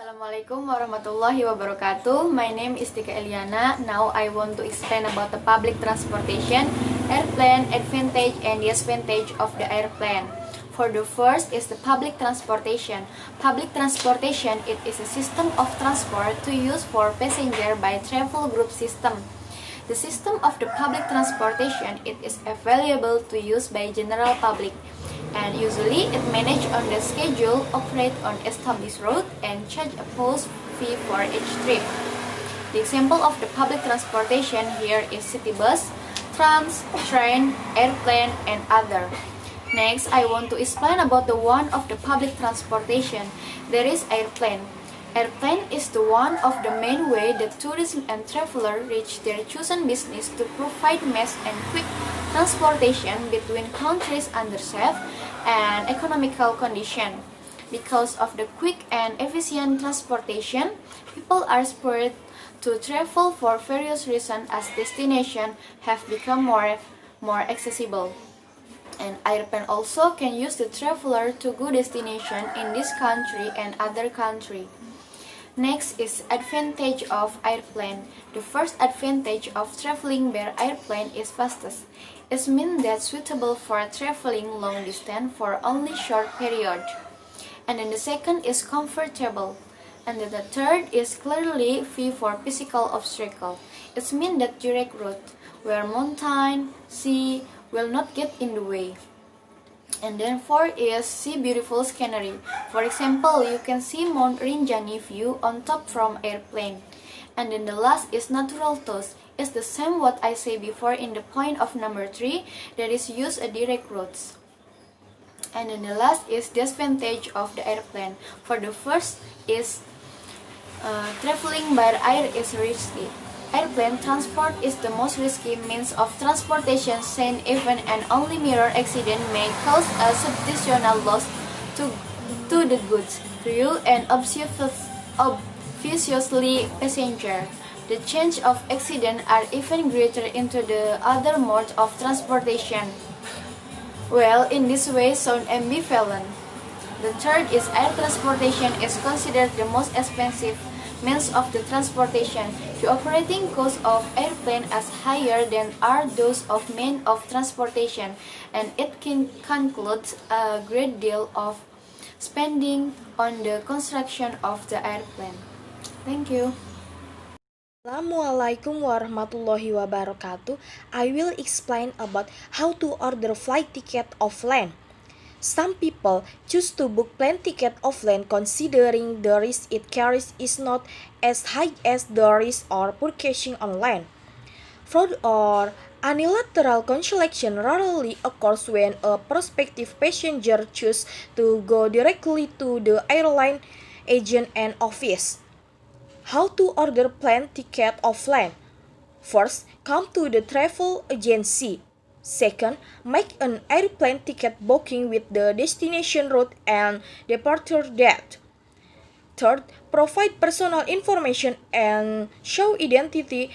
Assalamualaikum warahmatullahi wabarakatuh. My name is Tika Eliana. Now I want to explain about the public transportation, airplane, advantage and disadvantage of the airplane. For the first is the public transportation. Public transportation, it is a system of transport to use for passenger by travel group system. The system of the public transportation, it is available to use by general public, and usually it manage on the schedule, operate on established route, and charge a post fee for each trip. The example of the public transportation here is city bus, trams, train, airplane, and other. Next, I want to explain about the one of the public transportation. There is airplane. Airplane is the one of the main way that tourists and travelers reach their chosen business to provide mass and quick transportation between countries under safe and economical condition. Because of the quick and efficient transportation, people are spurred to travel for various reasons as destinations have become more accessible. And airplane also can use the traveler to go destination in this country and other country. Next is advantage of airplane. The first advantage of traveling by airplane is fastest. It means that suitable for traveling long distance for only short period. And then the second is comfortable. And then the third is clearly free for physical obstacle. It means that direct route where mountain, sea will not get in the way. And then four is see beautiful scenery. For example, you can see Mount Rinjani view on top from airplane. And then the last is natural touch. It's the same what I say before in the point of number 3, that is use a direct routes. And then the last is disadvantage of the airplane. For the first is traveling by air is risky. Airplane transport is the most risky means of transportation since even an only mirror accident may cause a substantial loss to the goods, crew, and obviously passenger. The chance of accident are even greater into the other mode of transportation. Well, in this way sound ambivalent. The third is air transportation is considered the most expensive means of the transportation. The operating cost of airplane is higher than are those of means of transportation, and it can conclude a great deal of spending on the construction of the airplane. Thank you. Assalamualaikum warahmatullahi wabarakatuh. I will explain about how to order flight ticket offline. Some people choose to book plane ticket offline considering the risk it carries is not as high as the risk of purchasing online. Fraud or unilateral cancellation rarely occurs when a prospective passenger chooses to go directly to the airline agent and office. How to order plane ticket offline? First, come to the travel agency. Second, make an airplane ticket booking with the destination route and departure date. Third, provide personal information and show identity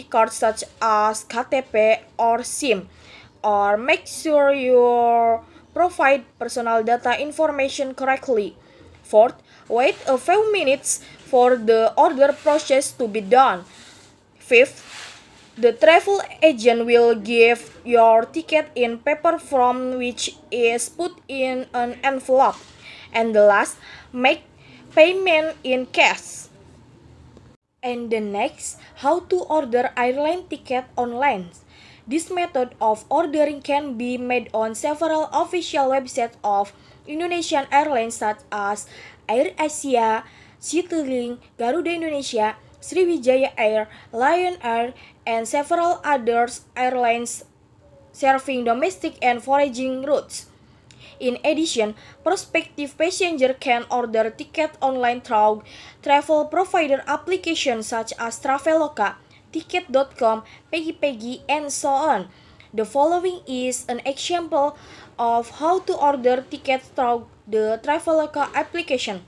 cards such as KTP or SIM, or make sure you provide personal data information correctly. Fourth, wait a few minutes for the order process to be done. Fifth, the travel agent will give your ticket in paper form which is put in an envelope. And the last, make payment in cash. And the next, how to order airline ticket online. This method of ordering can be made on several official websites of Indonesian airlines such as AirAsia, Citylink, Garuda Indonesia, Sriwijaya Air, Lion Air, and several other airlines serving domestic and foraging routes. In addition, prospective passengers can order tickets online through travel provider applications such as Traveloka, Ticket.com, Pegi, and so on. The following is an example of how to order tickets through the Traveloka application.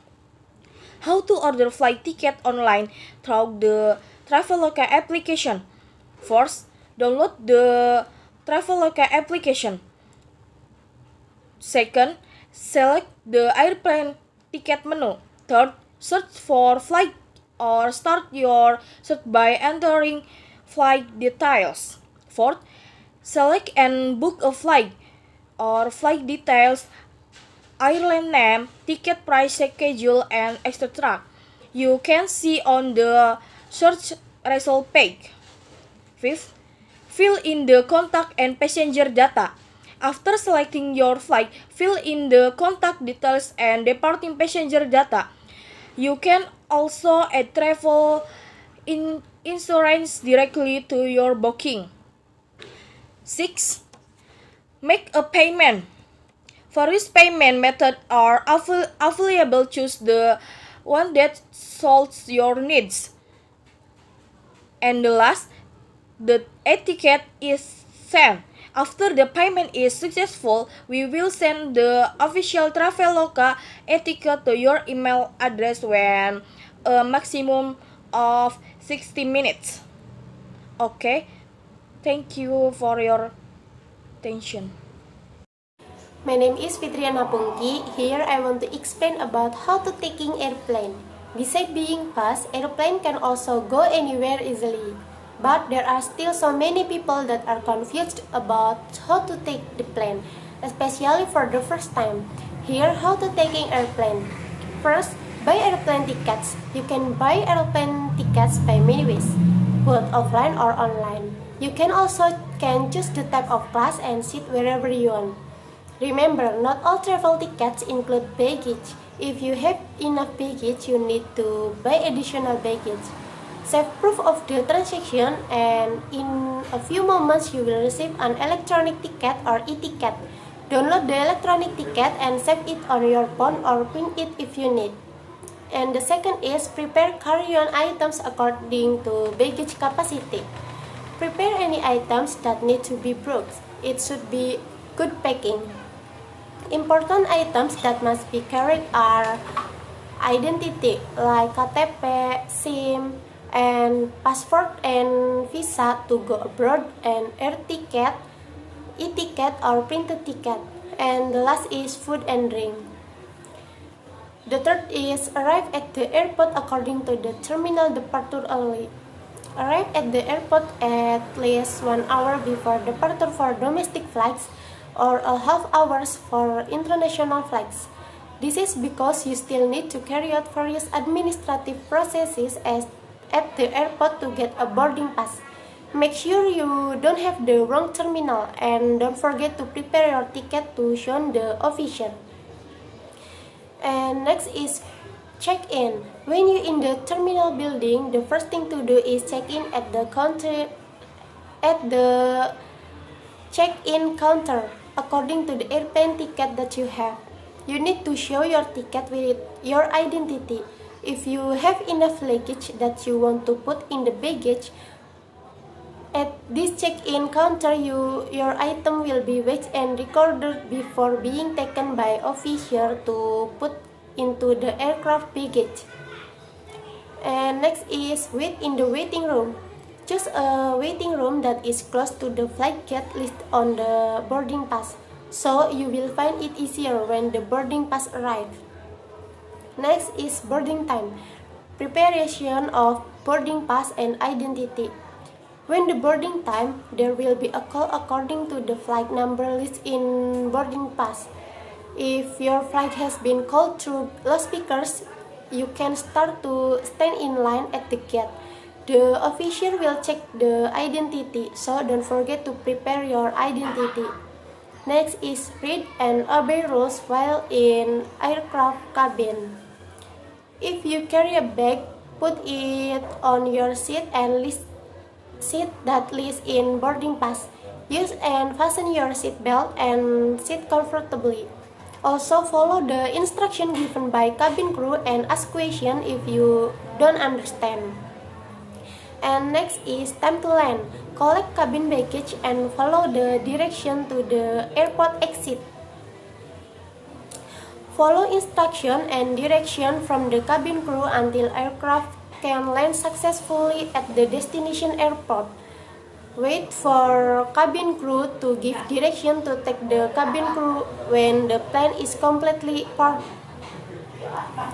How to order flight ticket online through the Traveloka application. First, download the Traveloka application. Second, select the airplane ticket menu. Third, search for flight or start your search by entering flight details. Fourth, select and book a flight or flight details, airline name, ticket price, schedule, and etc. You can see on the search result page. Fifth, fill in the contact and passenger data. After selecting your flight, fill in the contact details and departing passenger data. You can also add travel insurance directly to your booking. 6. Make a payment. Various payment methods are available. Choose the one that solves your needs. And the last, the ticket is sent. After the payment is successful, we will send the official Traveloka ticket to your email address when a maximum of 60 minutes. Okay, thank you for your attention. My name is Fitriana Pungki. Here I want to explain about how to taking airplane. Besides being fast, airplane can also go anywhere easily. But there are still so many people that are confused about how to take the plane, especially for the first time. Here, how to taking airplane. First, buy airplane tickets. You can buy airplane tickets by many ways, both offline or online. You can also choose the type of class and sit wherever you want. Remember, not all travel tickets include baggage. If you have enough baggage, you need to buy additional baggage. Save proof of the transaction, and in a few moments you will receive an electronic ticket or e-ticket. Download the electronic ticket and save it on your phone or print it if you need. And the second is prepare carry-on items according to baggage capacity. Prepare any items that need to be brought. It should be good packing. Important items that must be carried are identity like KTP, SIM, and passport and visa to go abroad, and air ticket, e-ticket or printed ticket. And the last is food and drink. The third is arrive at the airport according to the terminal departure early. Arrive at the airport at least 1 hour before departure for domestic flights or a half hours for international flights. This is because you still need to carry out various administrative processes at the airport to get a boarding pass. Make sure you don't have the wrong terminal, and don't forget to prepare your ticket to show the official. And next is check-in. When you're in the terminal building, the first thing to do is check in at the check-in counter according to the airplane ticket that you have. You need to show your ticket with your identity. If you have enough luggage that you want to put in the baggage, at this check-in counter your item will be weighed and recorded before being taken by officer to put into the aircraft baggage. And next is wait in the waiting room. Choose a waiting room that is close to the flight gate listed on the boarding pass, so you will find it easier when the boarding pass arrives. Next is boarding time. Preparation of boarding pass and identity. When the boarding time, there will be a call according to the flight number listed in boarding pass. If your flight has been called through loudspeakers, you can start to stand in line at the gate. The official will check the identity, so don't forget to prepare your identity. Next is read and obey rules while in aircraft cabin. If you carry a bag, put it on your seat that lists in boarding pass. Use and fasten your seat belt and sit comfortably. Also follow the instruction given by cabin crew and ask questions if you don't understand. And next is time to land. Collect cabin baggage and follow the direction to the airport exit. Follow instruction and direction from the cabin crew until aircraft can land successfully at the destination airport. Wait for cabin crew to give direction to take the cabin crew when the plane is completely parked.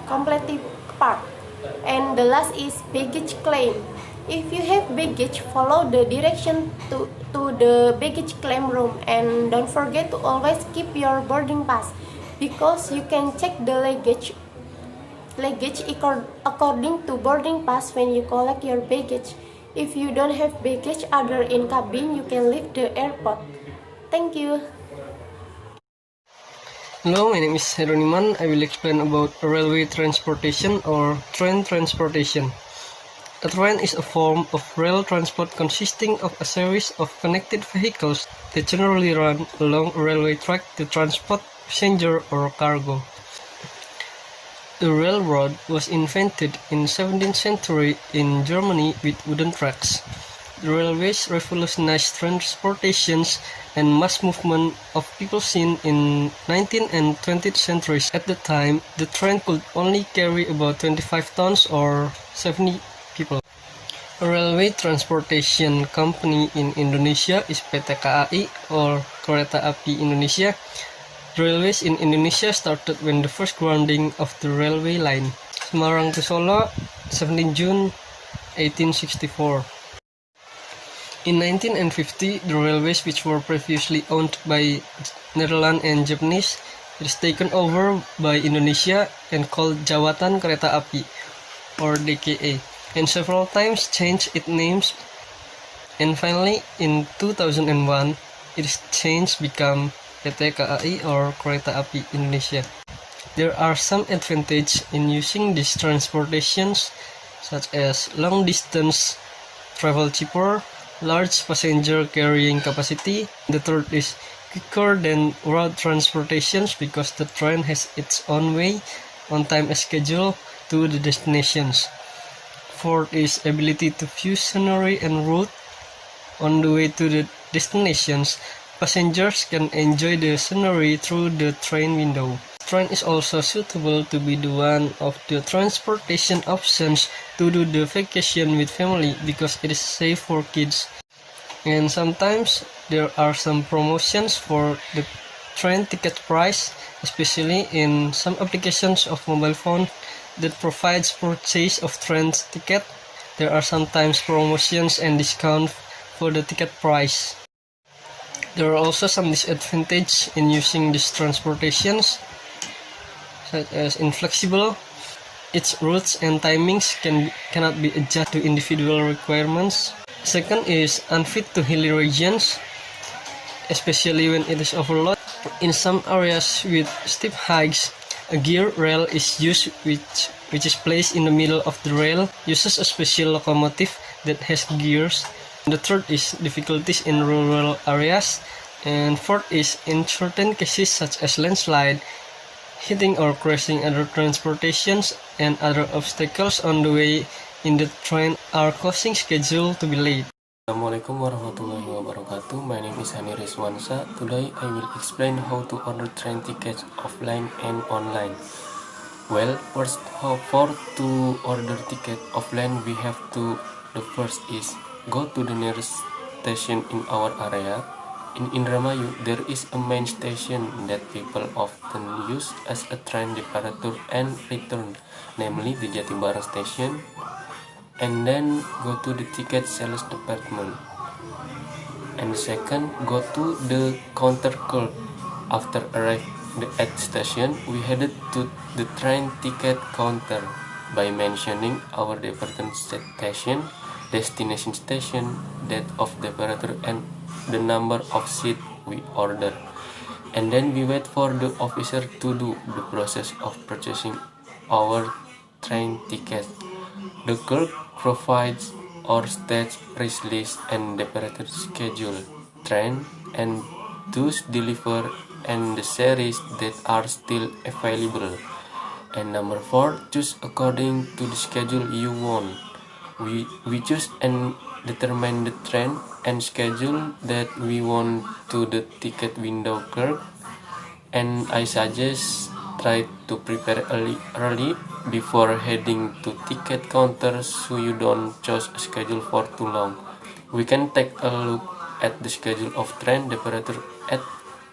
completely parked. And the last is baggage claim. If you have baggage, follow the direction to the baggage claim room, and don't forget to always keep your boarding pass, because you can check the luggage according to boarding pass when you collect your baggage. If you don't have baggage other in cabin, you can leave the airport. Thank you. Hello, my name is Heroniman. I will explain about railway transportation or train transportation. A train is a form of rail transport consisting of a series of connected vehicles that generally run along a railway track to transport passenger or cargo. The railroad was invented in 17th century in Germany with wooden tracks. The railways revolutionized transportations and mass movement of people seen in 19th and 20th centuries. At the time, the train could only carry about 25 tons or 70 people. A railway transportation company in Indonesia is PT KAI or Kereta Api Indonesia. Railways in Indonesia started when the first grounding of the railway line Semarang to Solo, 17 June 1864. In 1950, the railways which were previously owned by Netherlands and Japanese is taken over by Indonesia and called Jawatan Kereta Api or DKA, and several times changed its names, and finally in 2001 it is changed become PT KAI or Kereta Api Indonesia. There are some advantages in using these transportations, such as long distance travel cheaper, large passenger carrying capacity. The third is quicker than road transportations because the train has its own way, on-time schedule to the destinations. Fourth is ability to view scenery and route. On the way to the destinations, passengers can enjoy the scenery through the train window. Train is also suitable to be the one of the transportation options to do the vacation with family because it is safe for kids. And sometimes there are some promotions for the train ticket price, especially in some applications of mobile phone that provides purchase of train ticket. There are sometimes promotions and discount for the ticket price. There are also some disadvantages in using these transportations, such as inflexible. Its routes and timings cannot be adjusted to individual requirements. Second is unfit to hilly regions, especially when it is overloaded. In some areas with steep hikes, a gear rail is used which is placed in the middle of the rail, uses a special locomotive that has gears. The third is difficulties in rural areas, and fourth is in certain cases such as landslide, hitting or crashing other transportations, and other obstacles on the way in the train are causing schedule to be late. Assalamualaikum warahmatullahi wabarakatuh. My name is Hani Rizwansa. Today I will explain how to order train tickets offline and online. Well, first, for to order ticket offline, the first is go to the nearest station in our area. In Indramayu, there is a main station that people often use as a train departure and return, namely the Jatibarang station. And then go to the ticket sales department. And second, go to the counter clerk. After arriving at the station, we headed to the train ticket counter by mentioning our departure station, destination station, date of departure, and the number of seat we ordered. And then we wait for the officer to do the process of purchasing our train ticket. The clerk provides or states price list and departure schedule, train and thus deliver and the series that are still available. And number 4, choose according to the schedule you want. We choose and determine the train and schedule that we want to the ticket window clerk. And I suggest try to prepare early before heading to ticket counter so you don't choose a schedule for too long. We can take a look at the schedule of train departure at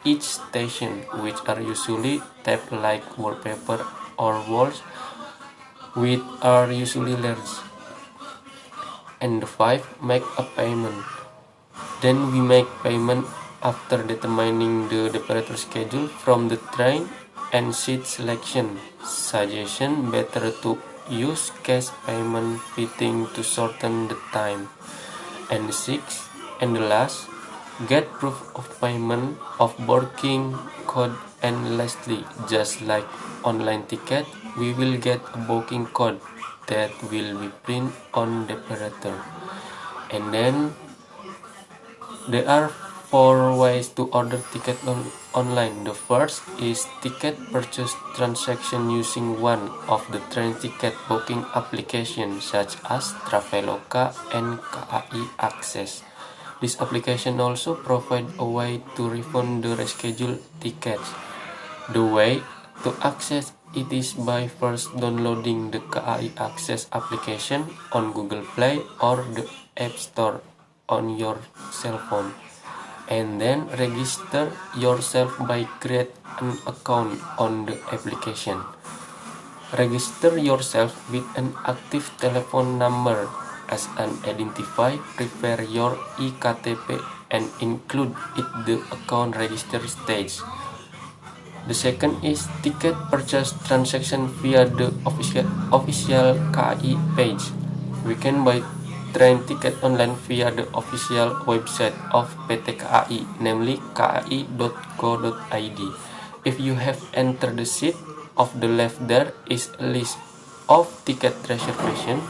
each station, which are usually tabbed like wallpaper or walls, which are usually large. And 5. Make a payment. Then we make payment after determining the departure schedule from the train and seat selection. Suggestion: better to use cash payment fitting to shorten the time. And 6. And the last, get proof of payment of boarding code. And lastly, just like online ticket, we will get a booking code that will be printed on departure. And then there are 4 ways to order ticket online. The first is ticket purchase transaction using one of the train ticket booking applications such as Traveloka and KAI Access. This application also provides a way to refund the rescheduled tickets. The way to access it is by first downloading the KAI Access application on Google Play or the App Store on your cell phone, and then register yourself by create an account on the application. Register yourself with an active telephone number as an identifier. Prepare your eKTP and include it the account register stage. The second is ticket purchase transaction via the official KAI page. We can buy train ticket online via the official website of PT KAI, namely kai.go.id. If you have entered the seat, of the left there is a list of ticket reservation,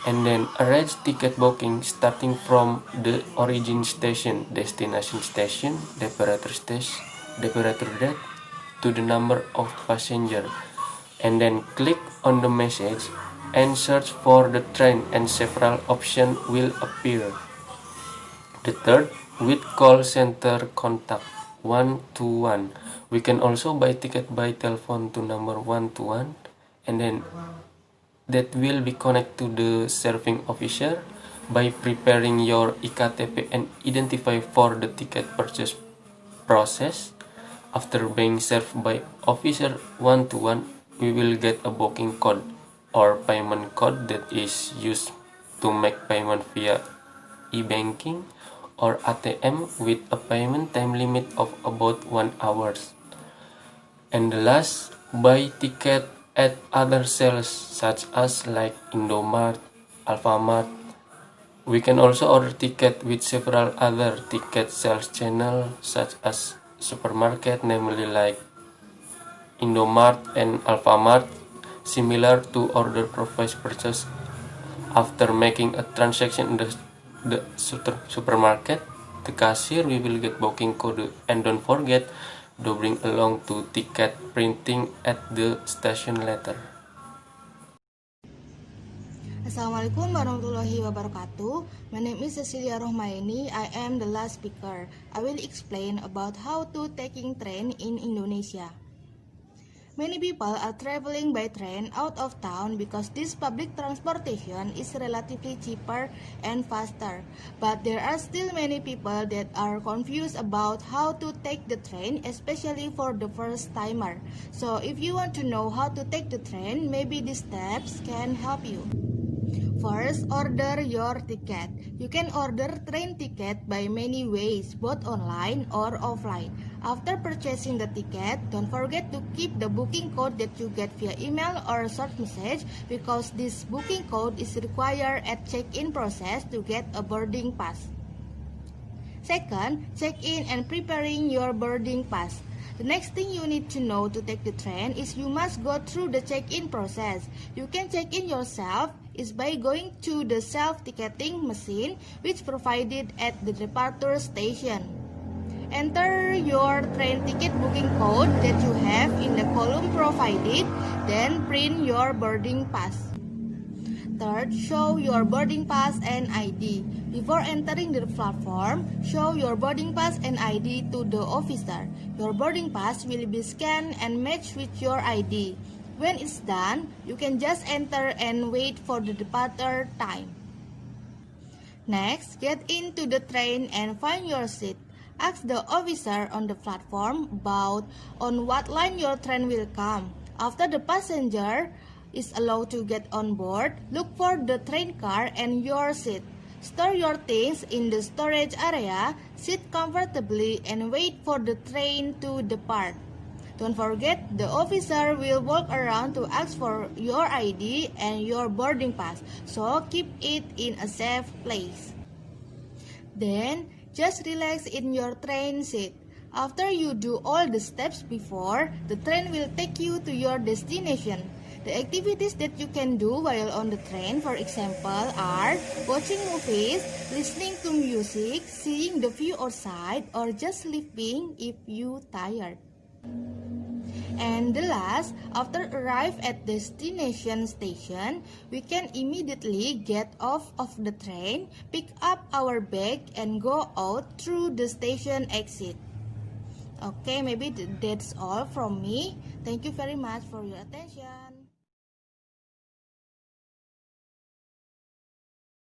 and then arrange ticket booking starting from the origin station, destination station, departure date, to the number of passenger, and then click on the message and search for the train, and several options will appear. The third, with call center contact 121. We can also buy ticket by telephone to number 121, and then that will be connected to the serving officer by preparing your eKTP and identify for the ticket purchase process. After being served by officer 121, we will get a booking code or payment code that is used to make payment via e-banking or ATM with a payment time limit of about 1 hour. And the last, buy ticket at other sales such as like Indomart, Alfamart. We can also order ticket with several other ticket sales channel such as supermarket, namely like Indomart and Alfamart. Similar to order price purchase after making a transaction in the supermarket, the cashier we will get booking code, and don't forget to bring along to ticket printing at the station later. Assalamualaikum warahmatullahi wabarakatuh. My name is Cecilia Rohmaini. I am the last speaker. I will explain about how to taking train in Indonesia. Many people are traveling by train out of town because this public transportation is relatively cheaper and faster. But there are still many people that are confused about how to take the train, especially for the first timer. So if you want to know how to take the train, maybe these steps can help you. First, order your ticket. You can order train ticket by many ways, both online or offline. After purchasing the ticket, don't forget to keep the booking code that you get via email or short message, because this booking code is required at check-in process to get a boarding pass. Second, check in and preparing your boarding pass. The next thing you need to know to take the train is you must go through the check-in process. You can check in yourself is by going to the self-ticketing machine which provided at the departure station. Enter your train ticket booking code that you have in the column provided, then print your boarding pass. Third, show your boarding pass and ID. Before entering the platform, show your boarding pass and ID to the officer. Your boarding pass will be scanned and matched with your ID. When it's done, you can just enter and wait for the departure time. Next, get into the train and find your seat. Ask the officer on the platform about on what line your train will come. After the passenger is allowed to get on board, look for the train car and your seat. Store your things in the storage area, sit comfortably, and wait for the train to depart. Don't forget, the officer will walk around to ask for your ID and your boarding pass, so keep it in a safe place. Then, just relax in your train seat. After you do all the steps before, the train will take you to your destination. The activities that you can do while on the train, for example, are watching movies, listening to music, seeing the view outside, or just sleeping if you tired. And the last, after arrive at destination station, we can immediately get off of the train, pick up our bag, and go out through the station exit. Okay, maybe that's all from me. Thank you very much for your attention.